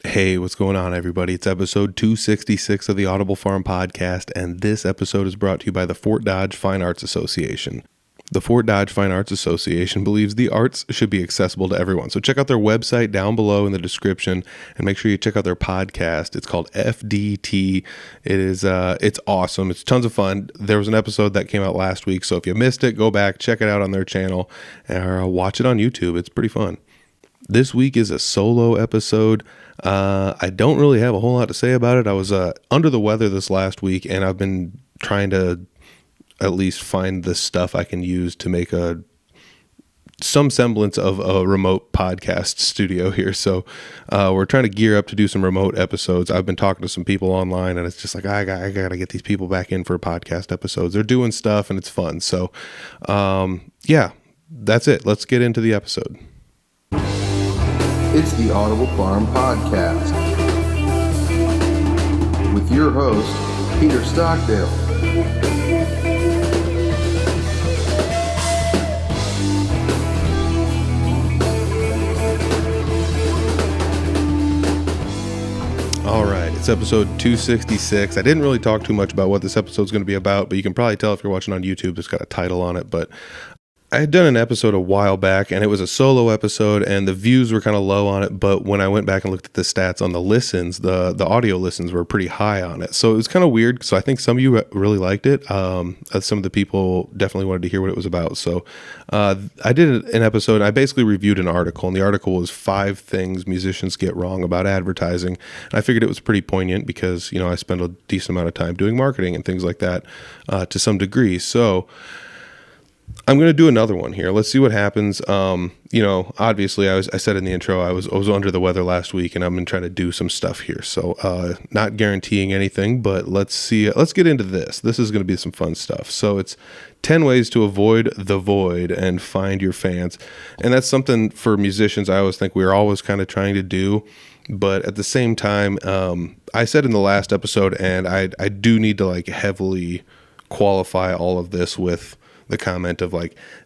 Hey, what's going on, everybody? It's episode 266 of the Audible Farm Podcast, and this episode is brought to you by the Fort Dodge Fine Arts Association. The Fort Dodge Fine Arts Association believes the arts should be accessible to everyone. So check out their website down below in the description, and make sure you check out their podcast. It's called FDT. It's awesome. It's tons of fun. There was an episode that came out last week, so if you missed it, go back, check it out on their channel, or watch it on YouTube. It's pretty fun. This week is a solo episode. I don't really have a whole lot to say about it. I was under the weather this last week, and I've been trying to at least find the stuff I can use to make some semblance of a remote podcast studio here. So we're trying to gear up to do some remote episodes. I've been talking to some people online, and it's just like I got to get these people back in for podcast episodes. They're doing stuff, and it's fun. So yeah, that's it. Let's get into the episode. It's the Audible Farm Podcast with your host, Peter Stockdale. All right, it's episode 266. I didn't really talk too much about what this episode is going to be about, but you can probably tell if you're watching on YouTube, it's got a title on it. But I had done an episode a while back, and it was a solo episode, and the views were kind of low on it. But when I went back and looked at the stats on the listens, the audio listens were pretty high on it. So it was kind of weird. So I think some of you really liked it. Some of the people definitely wanted to hear what it was about. So I did an episode. I basically reviewed an article, and the article was 5 things musicians get wrong about advertising. And I figured it was pretty poignant because, I spend a decent amount of time doing marketing and things like that to some degree. So I'm going to do another one here. Let's see what happens. Obviously I said in the intro, I was under the weather last week, and I've been trying to do some stuff here. So, not guaranteeing anything, but let's see. Let's get into this. This is going to be some fun stuff. So it's 10 ways to avoid the void and find your fans. And that's something for musicians I always think we're always kind of trying to do. But at the same time, I said in the last episode, and I do need to heavily qualify all of this with the comment of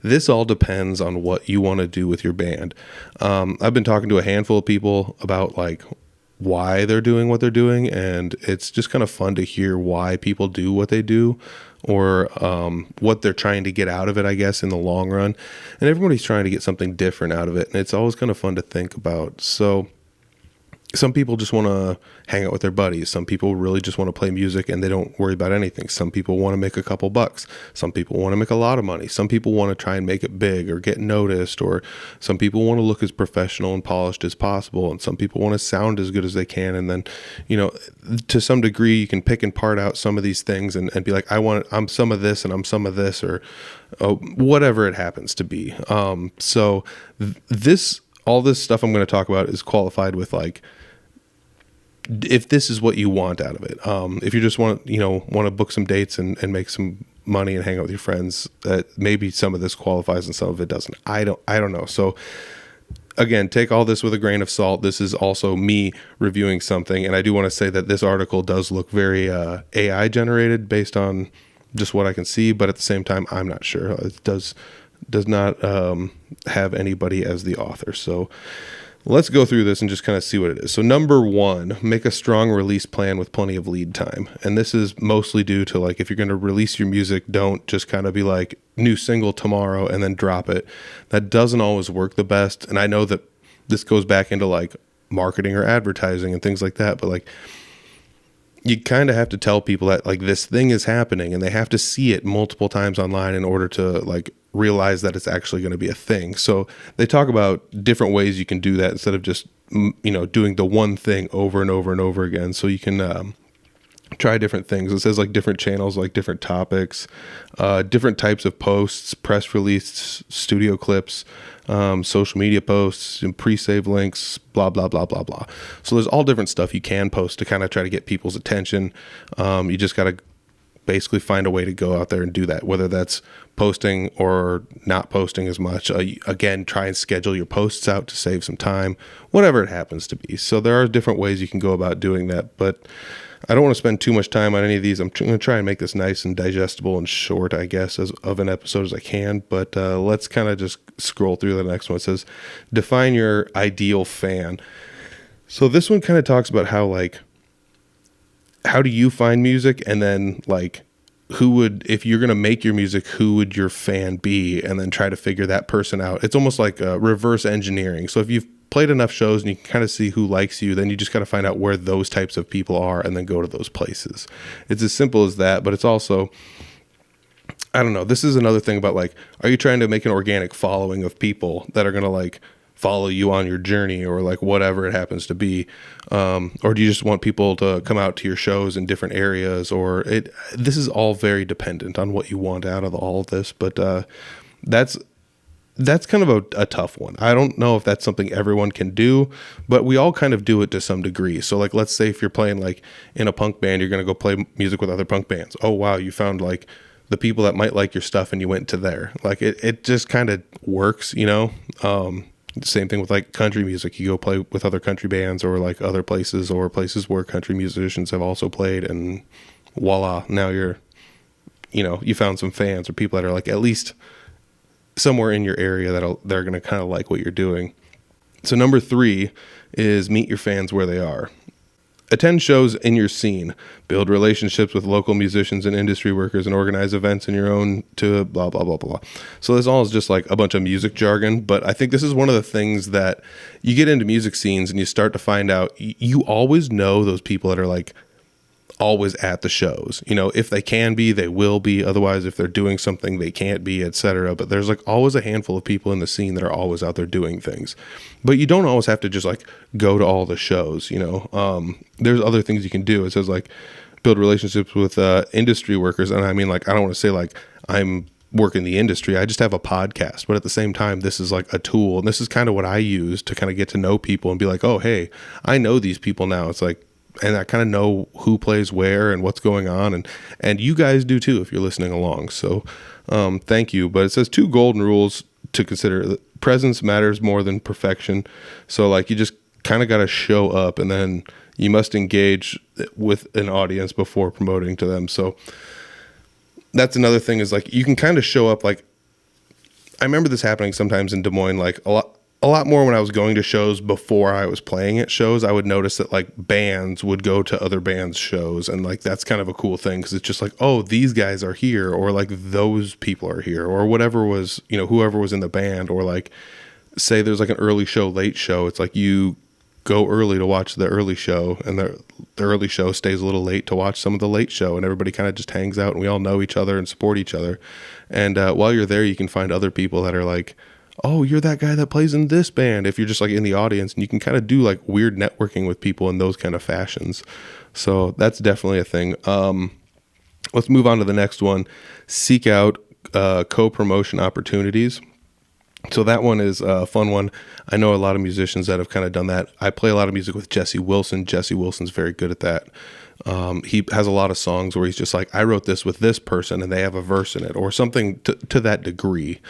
this all depends on what you want to do with your band. I've been talking to a handful of people about why they're doing what they're doing, and it's just kind of fun to hear why people do what they do, or what they're trying to get out of it, I guess, in the long run. And everybody's trying to get something different out of it, and it's always kind of fun to think about. So some people just want to hang out with their buddies. Some people really just want to play music and they don't worry about anything. Some people want to make a couple bucks. Some people want to make a lot of money. Some people want to try and make it big or get noticed, or some people want to look as professional and polished as possible. And some people want to sound as good as they can. And then, to some degree, you can pick and part out some of these things and be like, I'm some of this and I'm some of this, or whatever it happens to be. So all this stuff I'm going to talk about is qualified with if this is what you want out of it. If you just want to book some dates and make some money and hang out with your friends, maybe some of this qualifies and some of it doesn't. I don't know. So again, take all this with a grain of salt. This is also me reviewing something. And I do want to say that this article does look very AI generated based on just what I can see. But at the same time, I'm not sure. It does not have anybody as the author. So let's go through this and just kind of see what it is. So number 1, make a strong release plan with plenty of lead time. And this is mostly due to if you're going to release your music, don't just kind of be new single tomorrow and then drop it. That doesn't always work the best. And I know that this goes back into marketing or advertising and things like that, but you kind of have to tell people that this thing is happening, and they have to see it multiple times online in order to realize that it's actually going to be a thing. So they talk about different ways you can do that instead of just doing the one thing over and over and over again. So you can try different things. It says different channels, different topics, different types of posts, press release, studio clips, social media posts, and pre-save links, blah, blah, blah, blah, blah. So there's all different stuff you can post to kind of try to get people's attention. You just got to basically find a way to go out there and do that, whether that's posting or not posting as much. Again, try and schedule your posts out to save some time, whatever it happens to be. So there are different ways you can go about doing that, but I don't want to spend too much time on any of these. I'm going to try and make this nice and digestible and short, I guess, as of an episode as I can. But let's kind of just scroll through the next one. It says, define your ideal fan. So this one kind of talks about how do you find music, and then like who would, if you're going to make your music, who would your fan be, and then try to figure that person out. It's almost like reverse engineering. So if you've played enough shows and you can kind of see who likes you, then you just got to find out where those types of people are and then go to those places. It's as simple as that, but it's also, I don't know, this is another thing about like, are you trying to make an organic following of people that are going to like follow you on your journey, or like whatever it happens to be, or do you just want people to come out to your shows in different areas? Or this is all very dependent on what you want out of all of this, but that's kind of a tough one. I don't know if that's something everyone can do, but we all kind of do it to some degree. So like, let's say if you're playing like in a punk band, you're going to go play music with other punk bands. Oh wow, you found like the people that might like your stuff and you went to there. Like it just kind of works, you know. Same thing with like country music. You go play with other country bands, or like other places, or places where country musicians have also played, and voila, now you found some fans or people that are like at least somewhere in your area they're going to kind of like what you're doing. So number 3 is meet your fans where they are. Attend shows in your scene, build relationships with local musicians and industry workers, and organize events in your own to blah, blah, blah, blah. So this all is just like a bunch of music jargon, but I think this is one of the things that you get into music scenes and you start to find out you always know those people that are like always at the shows. You know, if they can be, they will be. Otherwise, if they're doing something, they can't be, etc. But there's like always a handful of people in the scene that are always out there doing things. But you don't always have to just like go to all the shows, you know. There's other things you can do. It says like build relationships with industry workers. And I mean, like, I don't want to say like I'm working the industry. I just have a podcast. But at the same time, this is like a tool. And this is kind of what I use to kind of get to know people and be like, oh, hey, I know these people now. It's like, and I kind of know who plays where and what's going on, and you guys do too if you're listening along. So thank you. But it says 2 golden rules to consider. Presence matters more than perfection. So like you just kind of got to show up, and then you must engage with an audience before promoting to them. So that's another thing, is like you can kind of show up. Like I remember this happening sometimes in Des Moines, like a lot more when I was going to shows before I was playing at shows. I would notice that like bands would go to other bands' shows, and like that's kind of a cool thing, because it's just like, oh, these guys are here, or like those people are here, or whatever was, you know, whoever was in the band. Or like say there's like an early show, late show, it's like you go early to watch the early show, and the early show stays a little late to watch some of the late show, and everybody kind of just hangs out, and we all know each other and support each other. And while you're there, you can find other people that are like, oh, you're that guy that plays in this band, if you're just like in the audience, and you can kind of do like weird networking with people in those kind of fashions. So that's definitely a thing. Let's move on to the next one. Seek out co-promotion opportunities. So that one is a fun one. I know a lot of musicians that have kind of done that. I play a lot of music with Jesse Wilson. Jesse Wilson's very good at that. He has a lot of songs where he's just like, I wrote this with this person and they have a verse in it, or something to that degree.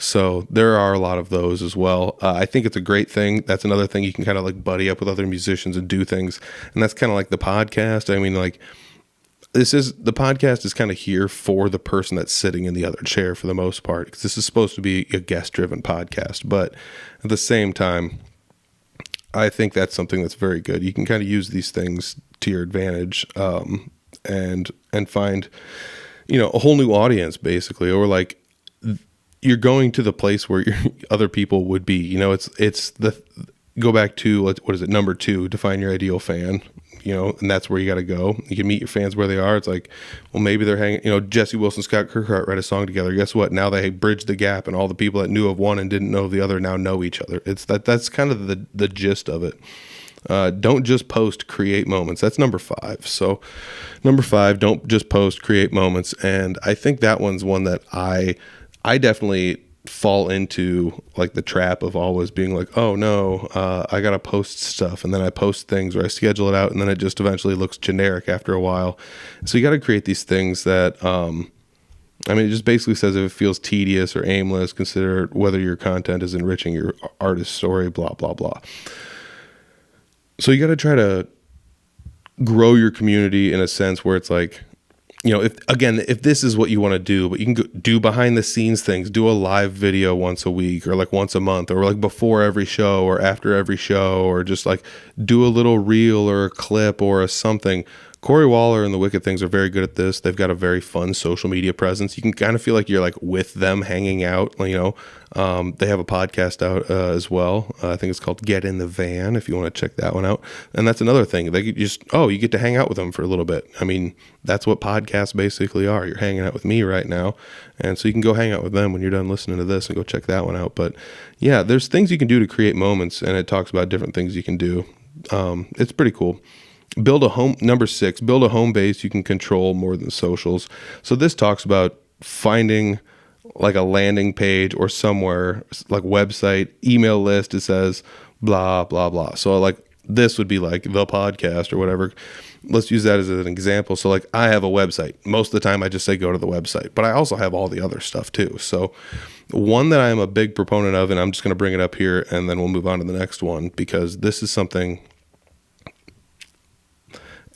So there are a lot of those as well. I think it's a great thing. That's another thing. You can kind of like buddy up with other musicians and do things. And that's kind of like the podcast. I mean, like the podcast is kind of here for the person that's sitting in the other chair for the most part, because this is supposed to be a guest driven podcast. But at the same time, I think that's something that's very good. You can kind of use these things to your advantage, and find, you know, a whole new audience basically, or like you're going to the place where other people would be. You know, it's the go back to what is it, number 2, define your ideal fan. You know, and that's where you got to go. You can meet your fans where they are. It's like, well, maybe they're hanging, you know, Jesse Wilson, Scott Kirkhart write a song together. Guess what? Now they bridge the gap, and all the people that knew of one and didn't know of the other now know each other. It's that's kind of the gist of it. Don't just post, create moments. That's number 5. So number 5, don't just post, create moments. And I think that one's one that I definitely fall into, like the trap of always being like, oh no, I gotta post stuff, and then I post things, or I schedule it out, and then it just eventually looks generic after a while. So you got to create these things that I mean, it just basically says if it feels tedious or aimless, consider whether your content is enriching your artist's story, blah blah blah. So you got to try to grow your community in a sense where it's like, if this is what you want to do, but you can do behind the scenes things, do a live video once a week or like once a month or like before every show or after every show, or just like do a little reel or a clip or a something. Corey Waller and the Wicked Things are very good at this. They've got a very fun social media presence. You can kind of feel like you're like with them hanging out, They have a podcast out as well. I think it's called Get in the Van, if you want to check that one out. And that's another thing. They you get to hang out with them for a little bit. I mean, that's what podcasts basically are. You're hanging out with me right now. And so you can go hang out with them when you're done listening to this and go check that one out. But yeah, there's things you can do to create moments, and it talks about different things you can do. It's pretty cool. Number 6, build a home base you can control more than socials. So this talks about finding like a landing page or somewhere like website, email list. It says blah, blah, blah. So like this would be like the podcast or whatever. Let's use that as an example. So like I have a website. Most of the time I just say go to the website, but I also have all the other stuff too. So one that I'm a big proponent of, and I'm just going to bring it up here and then we'll move on to the next one, because this is something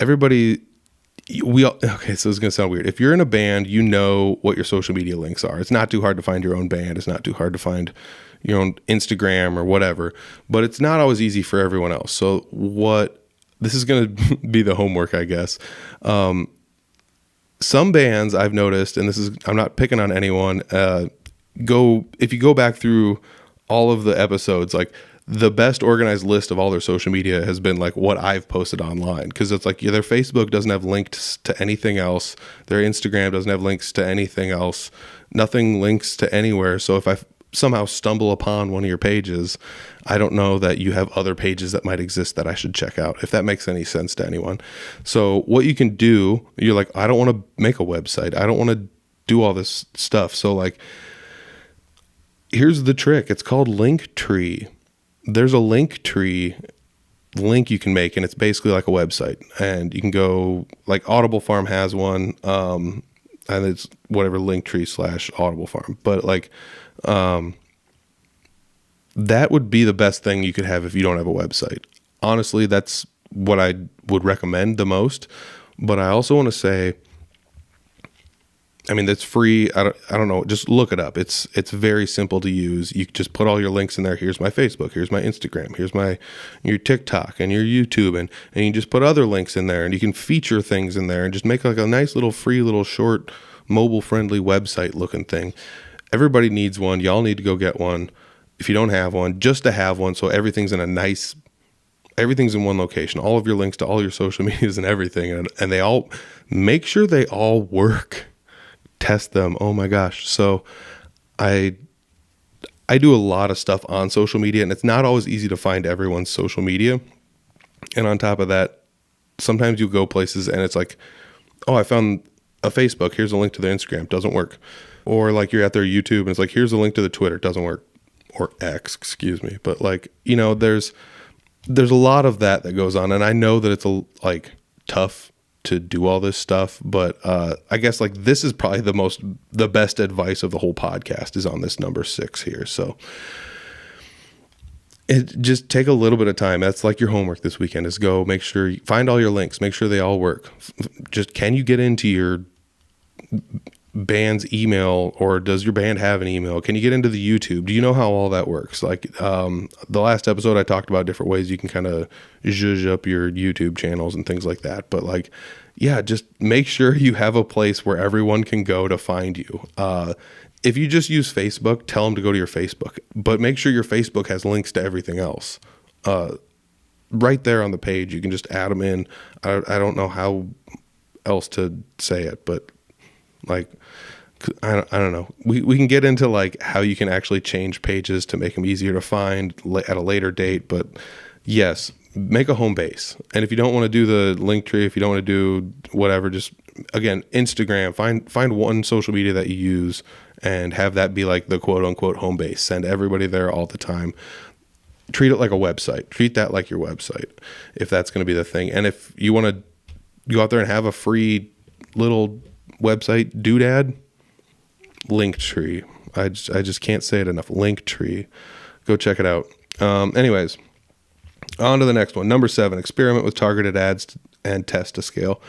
okay, so it's going to sound weird. If you're in a band, you know what your social media links are. It's not too hard to find your own band. It's not too hard to find your own Instagram or whatever, but it's not always easy for everyone else. So this is going to be the homework, I guess. Some bands I've noticed, and I'm not picking on anyone, if you go back through all of the episodes, like the best organized list of all their social media has been like what I've posted online, because it's like their Facebook doesn't have links to anything else, their Instagram doesn't have links to anything else, nothing links to anywhere. So if I somehow stumble upon one of your pages, I don't know that you have other pages that might exist that I should check out, if that makes any sense to anyone. So what you can do, you're like, I don't want to make a website, I don't want to do all this stuff. So like, here's the trick. It's called Linktree. There's a Linktree link you can make, and it's basically like a website. And you can go, like Audible Farm has one, and it's whatever, Linktree/Audible Farm. But like, that would be the best thing you could have if you don't have a website. Honestly, that's what I would recommend the most. But I also want to say, I mean, that's free. I don't know. Just look it up. It's very simple to use. You just put all your links in there. Here's my Facebook. Here's my Instagram. Here's your TikTok and your YouTube. And you just put other links in there, and you can feature things in there and just make like a nice little free little short mobile friendly website looking thing. Everybody needs one. Y'all need to go get one. If you don't have one, just to have one. So everything's in one location. All of your links to all your social medias and everything. And they all, make sure they all work. Test them. Oh my gosh. So I do a lot of stuff on social media, and it's not always easy to find everyone's social media. And on top of that, sometimes you go places and it's like, oh, I found a Facebook. Here's a link to their Instagram. Doesn't work. Or like you're at their YouTube and it's like, here's a link to the Twitter. Doesn't work. Or X, excuse me. But like, there's a lot of that goes on. And I know that it's tough to do all this stuff, but I guess like this is probably the best advice of the whole podcast is on this number 6 here. So it just take a little bit of time. That's like your homework this weekend, is go make sure you find all your links, make sure they all work. Just, can you get into your band's email, or does your band have an email? Can you get into the YouTube? Do you know how all that works? Like the last episode I talked about different ways you can kind of zhuzh up your YouTube channels and things like that. But like, yeah, just make sure you have a place where everyone can go to find you. If you just use Facebook, tell them to go to your Facebook, but make sure your Facebook has links to everything else. Right there on the page, you can just add them in. I don't know how else to say it, but like, I don't know. We can get into like how you can actually change pages to make them easier to find at a later date. But yes, make a home base. And if you don't want to do the Linktree, if you don't want to do whatever, just again, Instagram, find one social media that you use and have that be like the quote unquote home base. Send everybody there all the time. Treat it like a website. Treat that like your website, if that's going to be the thing. And if you want to go out there and have a free little website doodad, Linktree. I just can't say it enough. Linktree. Go check it out. Anyways, on to the next one. Number 7, experiment with targeted ads and test to scale.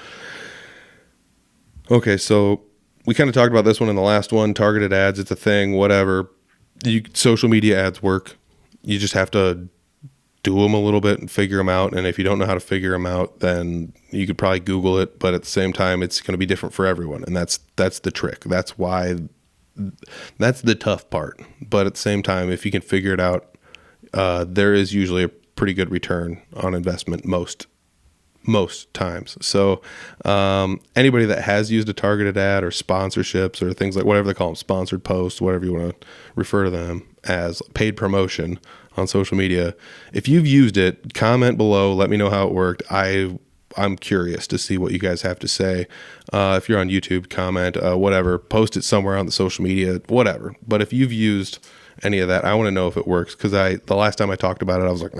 Okay, so we kind of talked about this one in the last one. Targeted ads, it's a thing, whatever. Social media ads work. You just have to do them a little bit and figure them out. And if you don't know how to figure them out, then you could probably Google it. But at the same time, it's going to be different for everyone. And that's the trick. That's the tough part. But at the same time, if you can figure it out, there is usually a pretty good return on investment most times. So anybody that has used a targeted ad or sponsorships or things like whatever they call them, sponsored posts, whatever you want to refer to them as, paid promotion on social media, if you've used it, comment below, let me know how it worked. I'm curious to see what you guys have to say. If you're on YouTube, comment, whatever, post it somewhere on the social media, whatever. But if you've used any of that, I want to know if it works, because the last time I talked about it, I was like,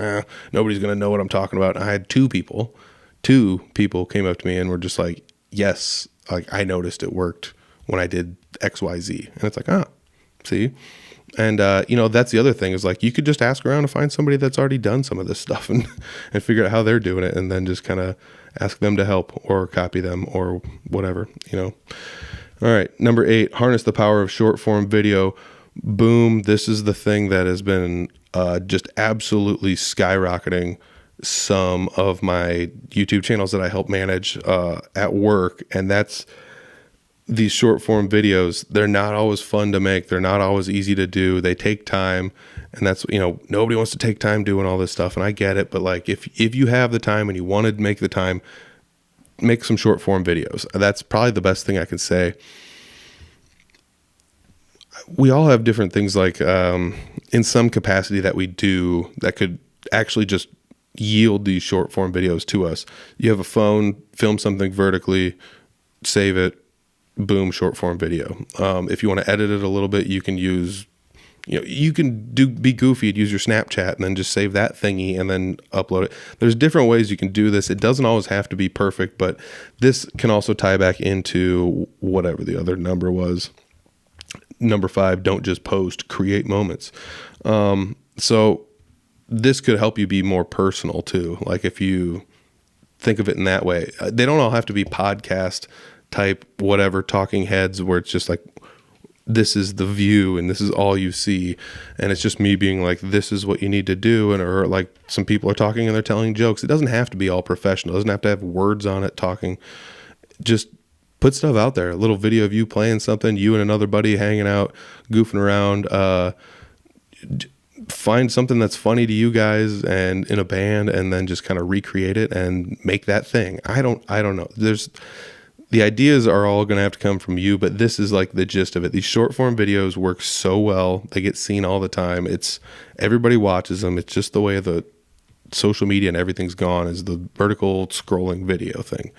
nobody's going to know what I'm talking about. And I had two people came up to me and were just like, yes, like I noticed it worked when I did XYZ. And it's like, see? And, that's the other thing is like, you could just ask around to find somebody that's already done some of this stuff and figure out how they're doing it. And then just kind of ask them to help or copy them or whatever, All right. Number 8, harness the power of short form video. Boom. This is the thing that has been just absolutely skyrocketing some of my YouTube channels that I help manage at work. And that's these short form videos. They're not always fun to make. They're not always easy to do. They take time. And that's, nobody wants to take time doing all this stuff. And I get it. But like, if you have the time and you want to make the time, make some short form videos. That's probably the best thing I can say. We all have different things like in some capacity that we do that could actually just yield these short form videos to us. You have a phone, film something vertically, save it, boom, short form video. If you want to edit it a little bit, you can use, you can be goofy and use your Snapchat and then just save that thingy and then upload it. There's different ways you can do this. It doesn't always have to be perfect, but this can also tie back into whatever the other number was. Number 5, don't just post, create moments. So this could help you be more personal too. Like if you think of it in that way, they don't all have to be podcast type, whatever, talking heads where it's just like, this is the view and this is all you see. And it's just me being like, this is what you need to do. And, or like some people are talking and they're telling jokes. It doesn't have to be all professional. It doesn't have to have words on it talking. Just put stuff out there. A little video of you playing something, you and another buddy hanging out, goofing around, find something that's funny to you guys and in a band, and then just kind of recreate it and make that thing. I don't know. The ideas are all going to have to come from you, but this is like the gist of it. These short form videos work so well. They get seen all the time. Everybody watches them. It's just the way the social media and everything's gone, is the vertical scrolling video thing.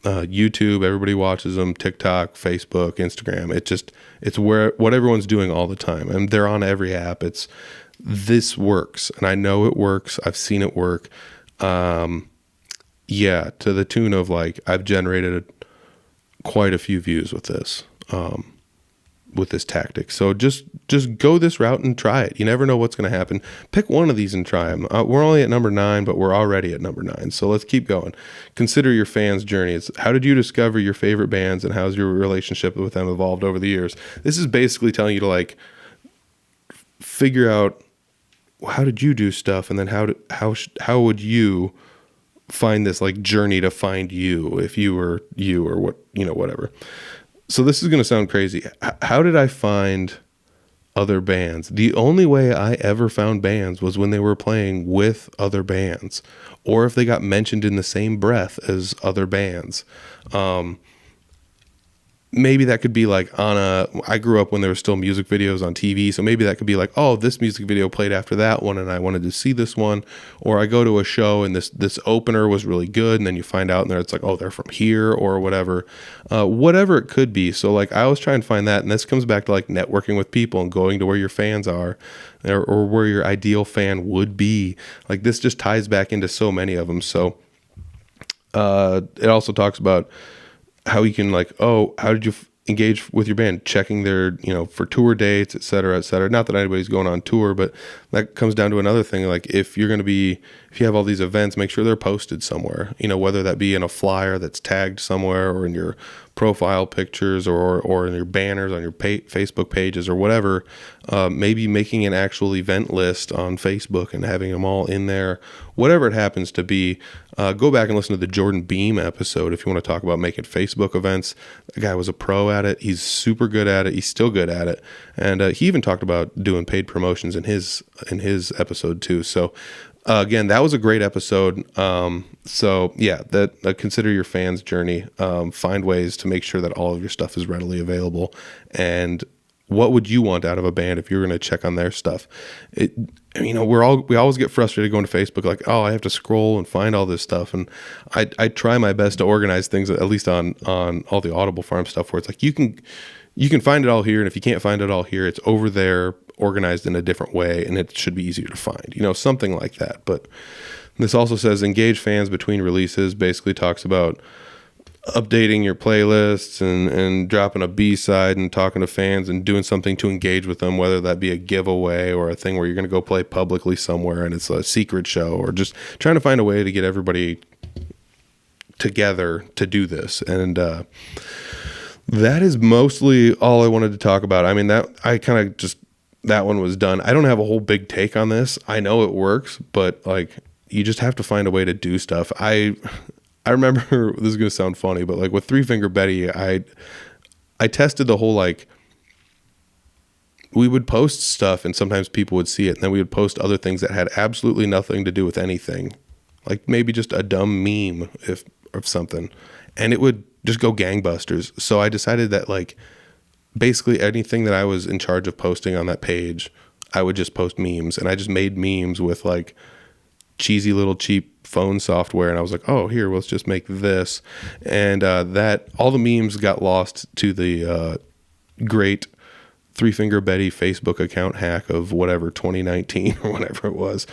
YouTube, everybody watches them. TikTok, Facebook, Instagram. It's what everyone's doing all the time, and they're on every app. This works, and I know it works. I've seen it work. To the tune of like, I've generated quite a few views with this tactic. So just go this route and try it. You never know what's going to happen. Pick one of these and try them. We're only at number 9, but we're already at number 9. So let's keep going. Consider your fans' journey. It's how did you discover your favorite bands and how's your relationship with them evolved over the years? This is basically telling you to like figure out, how did you do stuff, and then how would you find this like journey to find you if you were you, or what, whatever. So this is going to sound crazy. How did I find other bands? The only way I ever found bands was when they were playing with other bands, or if they got mentioned in the same breath as other bands. Maybe that could be like I grew up when there were still music videos on TV. So maybe that could be like, oh, this music video played after that one and I wanted to see this one. Or I go to a show and this opener was really good. And then you find out and there it's like, oh, they're from here or whatever. Whatever it could be. So like I always try and find that. And this comes back to like networking with people and going to where your fans are, or where your ideal fan would be. Like this just ties back into so many of them. So it also talks about how you can like, oh, how did you engage with your band? Checking their, for tour dates, et cetera, et cetera. Not that anybody's going on tour, but that comes down to another thing. Like if you're going to be if you have all these events, make sure they're posted somewhere, whether that be in a flyer that's tagged somewhere, or in your profile pictures, or in your banners on your Facebook pages or whatever. Maybe making an actual event list on Facebook and having them all in there, whatever it happens to be. Go back and listen to the Jordan Beam episode if you want to talk about making Facebook events. The guy was a pro at it. He's super good at it. He's still good at it. And he even talked about doing paid promotions in his episode too. So again, that was a great episode. So yeah, that consider your fans' journey. Find ways to make sure that all of your stuff is readily available. And what would you want out of a band if you're going to check on their stuff? We always get frustrated going to Facebook, like, oh, I have to scroll and find all this stuff. And I try my best to organize things, at least on all the Audible Farm stuff, where it's like, you can find it all here. And if you can't find it all here, it's over there, organized in a different way, and it should be easier to find, something like that. But this also says engage fans between releases, basically talks about updating your playlists and dropping a B-side and talking to fans and doing something to engage with them, whether that be a giveaway or a thing where you're going to go play publicly somewhere and it's a secret show, or just trying to find a way to get everybody together to do this. And that is mostly all I wanted to talk about. I mean, that one was done. I don't have a whole big take on this. I know it works, but like, you just have to find a way to do stuff. I remember, this is going to sound funny, but like with Three Finger Betty, I tested the whole, like, we would post stuff and sometimes people would see it, and then we would post other things that had absolutely nothing to do with anything. Like maybe just a dumb meme of something, and it would just go gangbusters. So I decided that, like, basically anything that I was in charge of posting on that page, I would just post memes, and I just made memes with like cheesy little cheap phone software, and I was like, oh, here, let's just make this. And that all the memes got lost to the great Three Finger Betty Facebook account hack of whatever, 2019 or whatever it was.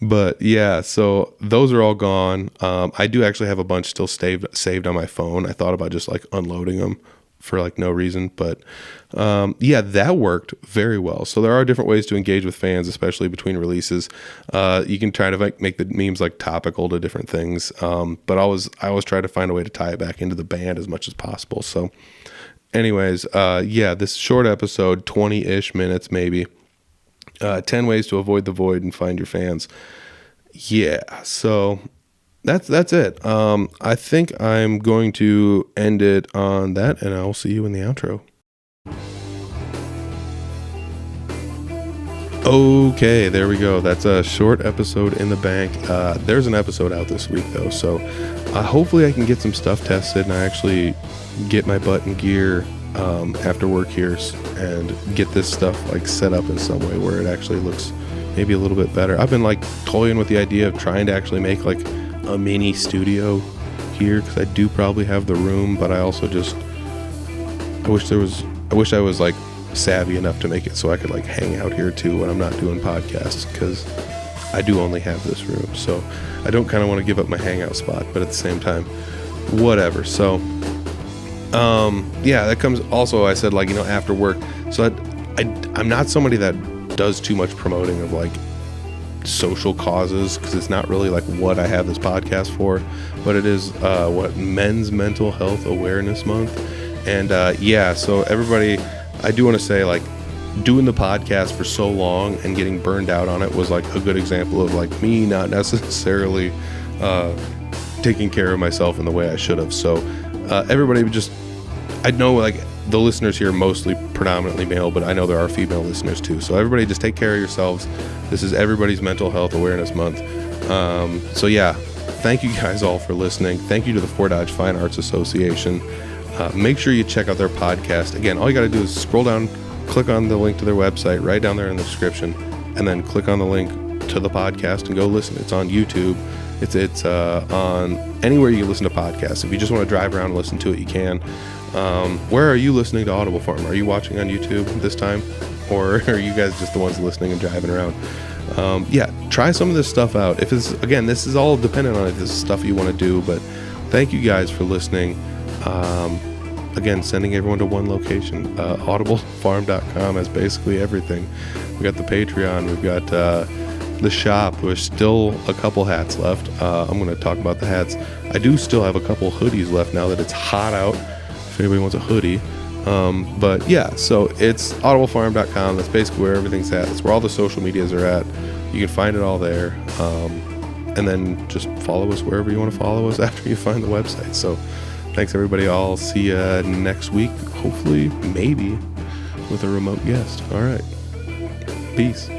But yeah, so those are all gone. I do actually have a bunch still saved on my phone. I thought about just like unloading them for like no reason, but yeah, that worked very well. So there are different ways to engage with fans, especially between releases. You can try to make the memes like topical to different things, but I always try to find a way to tie it back into the band as much as possible. So anyways, yeah, this short episode, 20-ish minutes maybe, 10 ways to avoid the void and find your fans. Yeah, so that's it. I think I'm going to end it on that, and I'll see you in the outro. Okay, there we go. That's a short episode in the bank. There's an episode out this week though, so hopefully I can get some stuff tested and I actually get my butt in gear after work here and get this stuff like set up in some way where it actually looks maybe a little bit better. I've been like toying with the idea of trying to actually make like a mini studio here, because I do probably have the room, but I also just I wish I was like savvy enough to make it so I could like hang out here too when I'm not doing podcasts, because I do only have this room, so I don't kind of want to give up my hangout spot, but at the same time, whatever. So yeah, that comes also, I said, like, after work. So I'm not somebody that does too much promoting of like social causes, because it's not really like what I have this podcast for, but it is Men's Mental Health Awareness Month. And yeah, so everybody, I do want to say, like, doing the podcast for so long and getting burned out on it was like a good example of like me not necessarily taking care of myself in the way I should have. So everybody just, I know like the listeners here mostly predominantly male, but I know there are female listeners too. So everybody just take care of yourselves. This is everybody's Mental Health Awareness Month. So yeah, thank you guys all for listening. Thank you to the Fort Dodge Fine Arts Association. Make sure you check out their podcast. Again, all you got to do is scroll down, click on the link to their website right down there in the description, and then click on the link to the podcast and go listen. It's on YouTube. It's on anywhere you can listen to podcasts. If you just want to drive around and listen to it, you can. Where are you listening to Audible Farm? Are you watching on YouTube this time? Or are you guys just the ones listening and driving around? Yeah, try some of this stuff out. If it's, again, this is all dependent on if this is stuff you want to do, but thank you guys for listening. Again, sending everyone to one location. Audiblefarm.com has basically everything. We got the Patreon. We've got the shop, there's still a couple hats left. I'm going to talk about the hats. I do still have a couple hoodies left now that it's hot out, if anybody wants a hoodie. But yeah, so it's audiblefarm.com. That's basically where everything's at. That's where all the social medias are at. You can find it all there. And then just follow us wherever you want to follow us after you find the website. So thanks, everybody. I'll see you next week, hopefully, maybe with a remote guest. All right. Peace.